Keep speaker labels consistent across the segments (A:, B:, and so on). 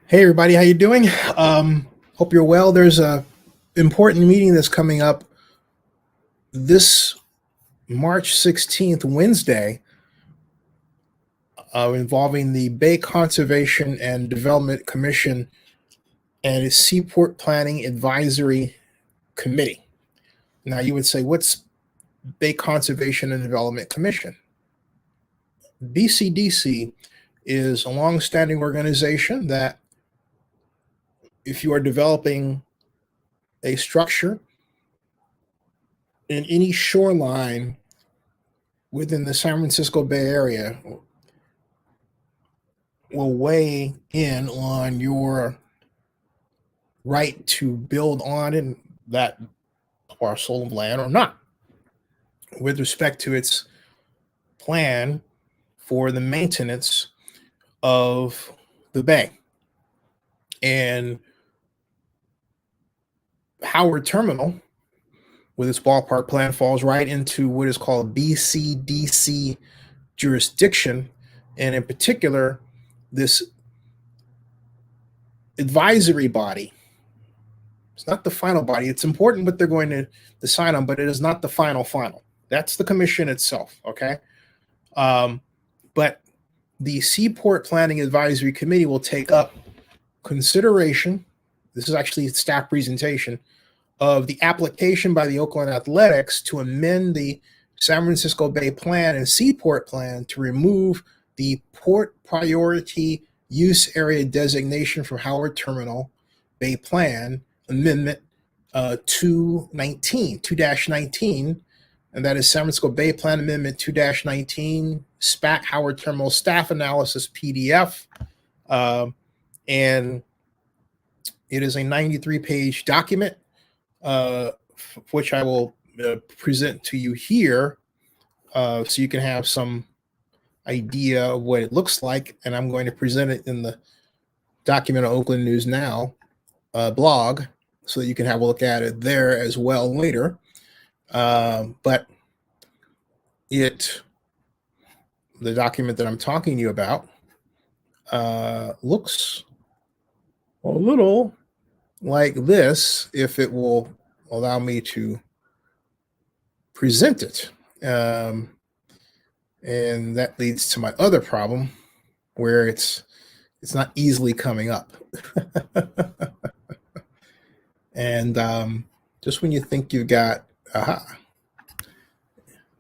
A: Hey everybody, how you doing? Hope you're well. There's a important meeting that's coming up this March 16th, Wednesday, involving the Bay Conservation and Development Commission and its Seaport Planning Advisory Committee. Now you would say, what's Bay Conservation and Development Commission? BCDC is a long-standing organization that if you are developing a structure in any shoreline within the San Francisco Bay Area, will weigh in on your right to build on in that parcel of land or not, with respect to its plan for the maintenance of the bay. And Howard Terminal, with its ballpark plan, falls right into what is called BCDC jurisdiction, and in particular, this advisory body. It's not the final body. It's important what they're going to decide on, but it is not the final. That's the commission itself, okay? But the Seaport Planning Advisory Committee will take up consideration, this is actually a staff presentation, of the application by the Oakland Athletics to amend the San Francisco Bay Plan and Seaport Plan to remove the Port Priority Use Area designation from Howard Terminal Bay Plan Amendment 2-19, and that is San Francisco Bay Plan Amendment 2-19, SPAC Howard Terminal Staff Analysis PDF, and it is a 93-page document, which I will present to you here, so you can have some idea of what it looks like, and I'm going to present it in the document of Oakland News Now blog, so that you can have a look at it there as well later. But the document that I'm talking to you about looks a little like this, if it will allow me to present it. And that leads to my other problem, where it's not easily coming up. And just when you think you've got,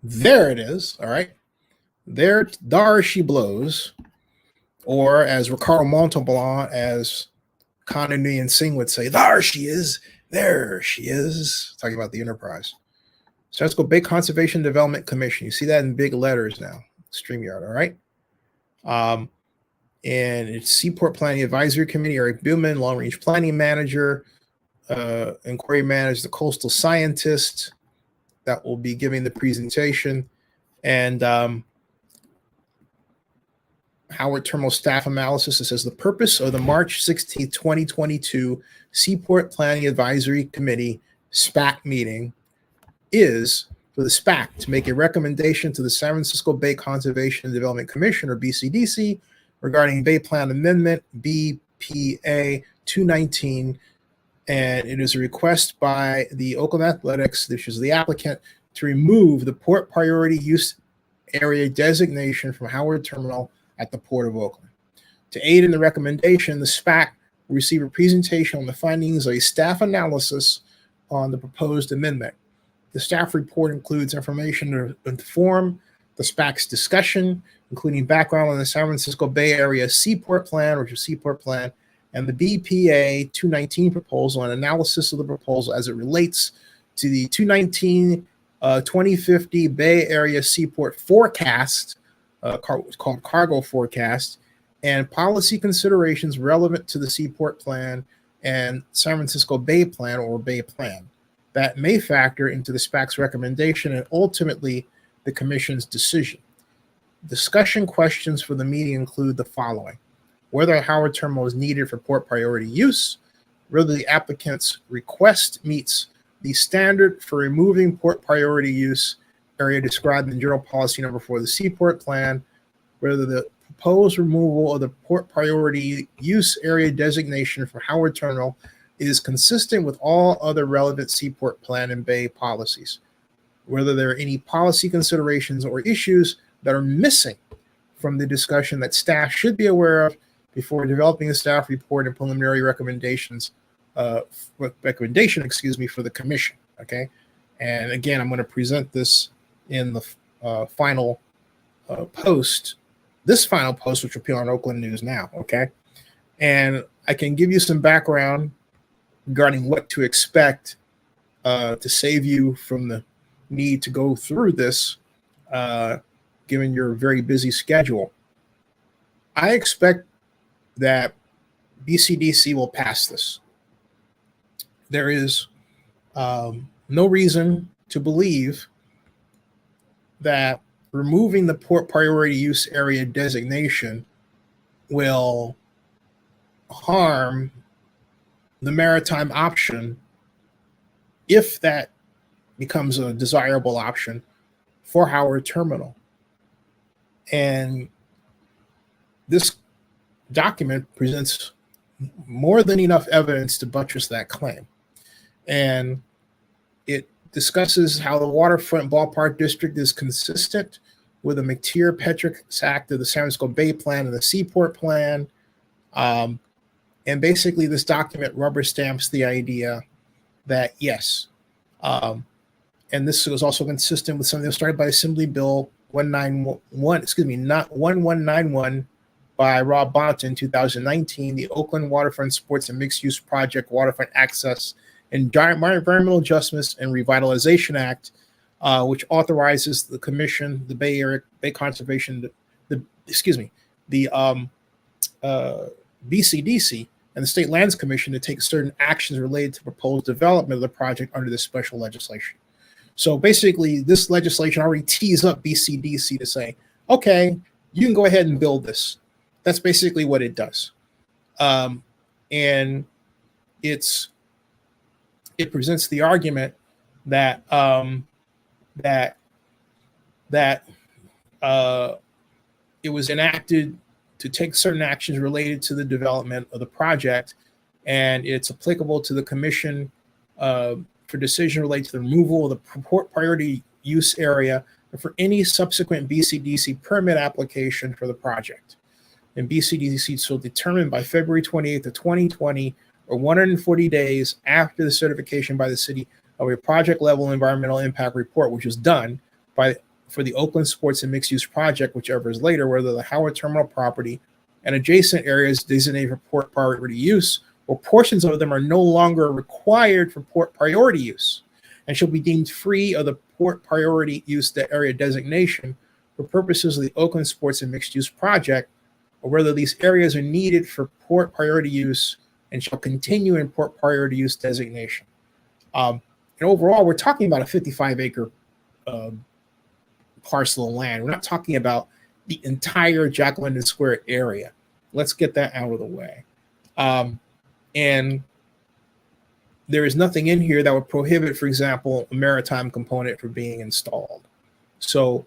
A: there it is. All right. There she blows. Or as Ricardo Montalban, as Continuity and Singh would say, there she is. Talking about the enterprise. So let's go Bay Conservation Development Commission. You see that in big letters now, StreamYard, all right? And it's Seaport Planning Advisory Committee, Eric Billman, Long Range Planning Manager, Inquiry Manager, the Coastal Scientist that will be giving the presentation, and Howard Terminal Staff Analysis. It says the purpose of the March 16, 2022 Seaport Planning Advisory Committee SPAC meeting is for the SPAC to make a recommendation to the San Francisco Bay Conservation and Development Commission, or BCDC, regarding Bay Plan Amendment BPA 219, and it is a request by the Oakland Athletics, which is the applicant, to remove the Port Priority Use Area designation from Howard Terminal at the Port of Oakland. To aid in the recommendation, the SPAC will receive a presentation on the findings of a staff analysis on the proposed amendment. The staff report includes information to inform the SPAC's discussion, including background on the San Francisco Bay Area Seaport Plan, which is Seaport Plan, and the BPA 219 proposal, and analysis of the proposal as it relates to the 2050 Bay Area Seaport Forecast, called Cargo Forecast, and policy considerations relevant to the Seaport Plan and San Francisco Bay Plan, or Bay Plan, that may factor into the SPAC's recommendation and ultimately the Commission's decision. Discussion questions for the meeting include the following: whether Howard Terminal is needed for port priority use, whether the applicant's request meets the standard for removing port priority use area described in General Policy Number 4 of the Seaport Plan, whether the proposed removal of the port priority use area designation for Howard Terminal is consistent with all other relevant Seaport Plan and Bay policies. Whether there are any policy considerations or issues that are missing from the discussion that staff should be aware of before developing a staff report and preliminary recommendation, for the commission. Okay, and again, I'm going to present this in the final post. This final post, which will appear on Oakland News now. Okay, and I can give you some background regarding what to expect to save you from the need to go through this, given your very busy schedule. I expect that BCDC will pass this. There is no reason to believe that removing the port priority use area designation will harm the maritime option, if that becomes a desirable option for Howard Terminal. And this document presents more than enough evidence to buttress that claim. And it discusses how the waterfront ballpark district is consistent with the McTier-Petrix Act of the San Francisco Bay Plan and the Seaport Plan. And basically, this document rubber stamps the idea that, yes, and this was also consistent with something that was started by Assembly Bill 1191 by Rob Bonta in 2019, the Oakland Waterfront Sports and Mixed-Use Project Waterfront Access and Environmental Adjustments and Revitalization Act, which authorizes the Commission, the Bay Area Bay Conservation, the BCDC and the State Lands Commission to take certain actions related to proposed development of the project under this special legislation. So basically, this legislation already tees up BCDC to say, okay, you can go ahead and build this. That's basically what it does. And it presents the argument that it was enacted to take certain actions related to the development of the project, and it's applicable to the commission for decision related to the removal of the port priority use area and for any subsequent BCDC permit application for the project. And BCDC shall determine by February 28th of 2020, or 140 days after the certification by the city of a project level environmental impact report, which is done for the Oakland Sports and Mixed Use Project, whichever is later, whether the Howard Terminal property and adjacent areas designated for port priority use, or portions of them are no longer required for port priority use and shall be deemed free of the port priority use area designation for purposes of the Oakland Sports and Mixed Use Project, or whether these areas are needed for port priority use and shall continue in port priority use designation. And overall, we're talking about a 55-acre parcel of land. We're not talking about the entire Jack London Square area. Let's get that out of the way. And there is nothing in here that would prohibit, for example, a maritime component from being installed. So,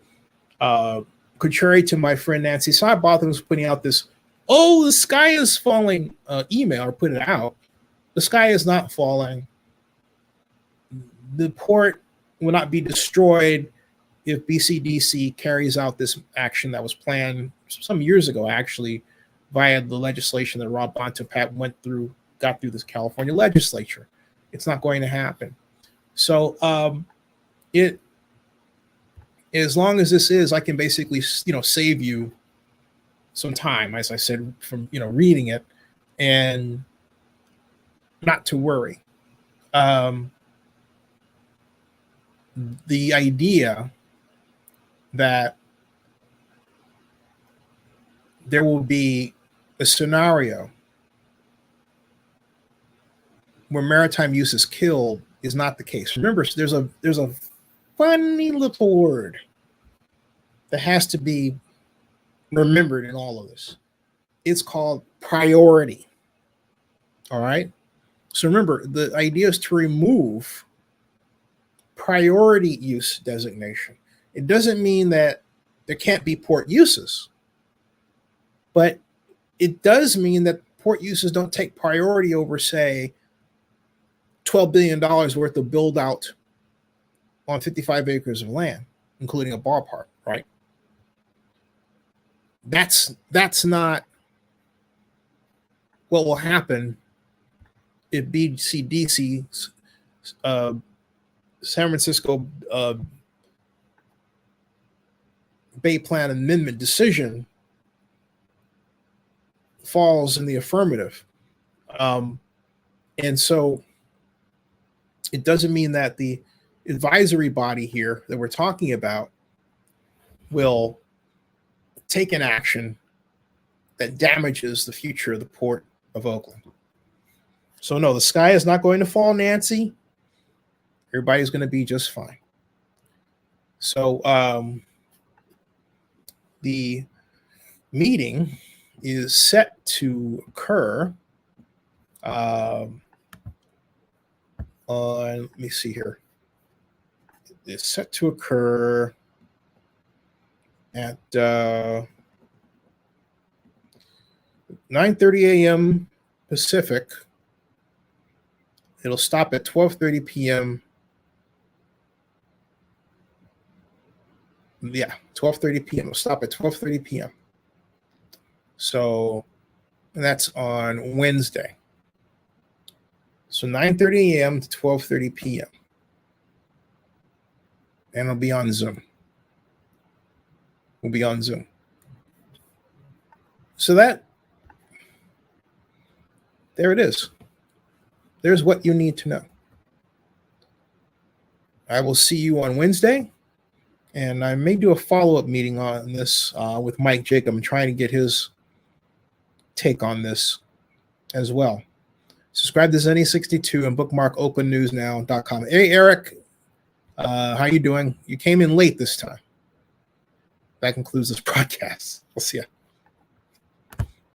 A: contrary to my friend Nancy Sidebotham was putting out this, oh, the sky is falling email, or put it out. The sky is not falling. The port will not be destroyed if BCDC carries out this action that was planned some years ago, actually, via the legislation that Rob Bonta got through this California legislature. It's not going to happen. So as long as this is, I can basically, save you some time, as I said, from, reading it, and not to worry. The idea that there will be a scenario where maritime use is killed is not the case. Remember, there's a funny little word that has to be remembered in all of this. It's called priority. All right. So remember, the idea is to remove priority use designation. It doesn't mean that there can't be port uses. But it does mean that port uses don't take priority over, say, $12 billion worth of build out on 55 acres of land, including a ballpark, right? That's not what will happen if BCDC's San Francisco Bay Plan Amendment decision falls in the affirmative. And so it doesn't mean that the advisory body here that we're talking about will take an action that damages the future of the Port of Oakland. So no, the sky is not going to fall, Nancy. Everybody's going to be just fine. So the meeting is set to occur on, let me see here. It's set to occur at 9:30 a.m. Pacific. It'll stop at 12:30 p.m. Yeah, 12:30 p.m. It'll stop at 12:30 p.m. So that's on Wednesday. So 9:30 a.m. to 12:30 p.m. And it'll be on Zoom. We'll be on Zoom. So there it is. There's what you need to know. I will see you on Wednesday, and I may do a follow-up meeting on this with Mike Jacob. I'm trying to get his take on this as well. Subscribe to Zenny62 and bookmark oaklandnewsnow.com. Hey, Eric, how you doing? You came in late this time. That concludes this broadcast. We'll see you.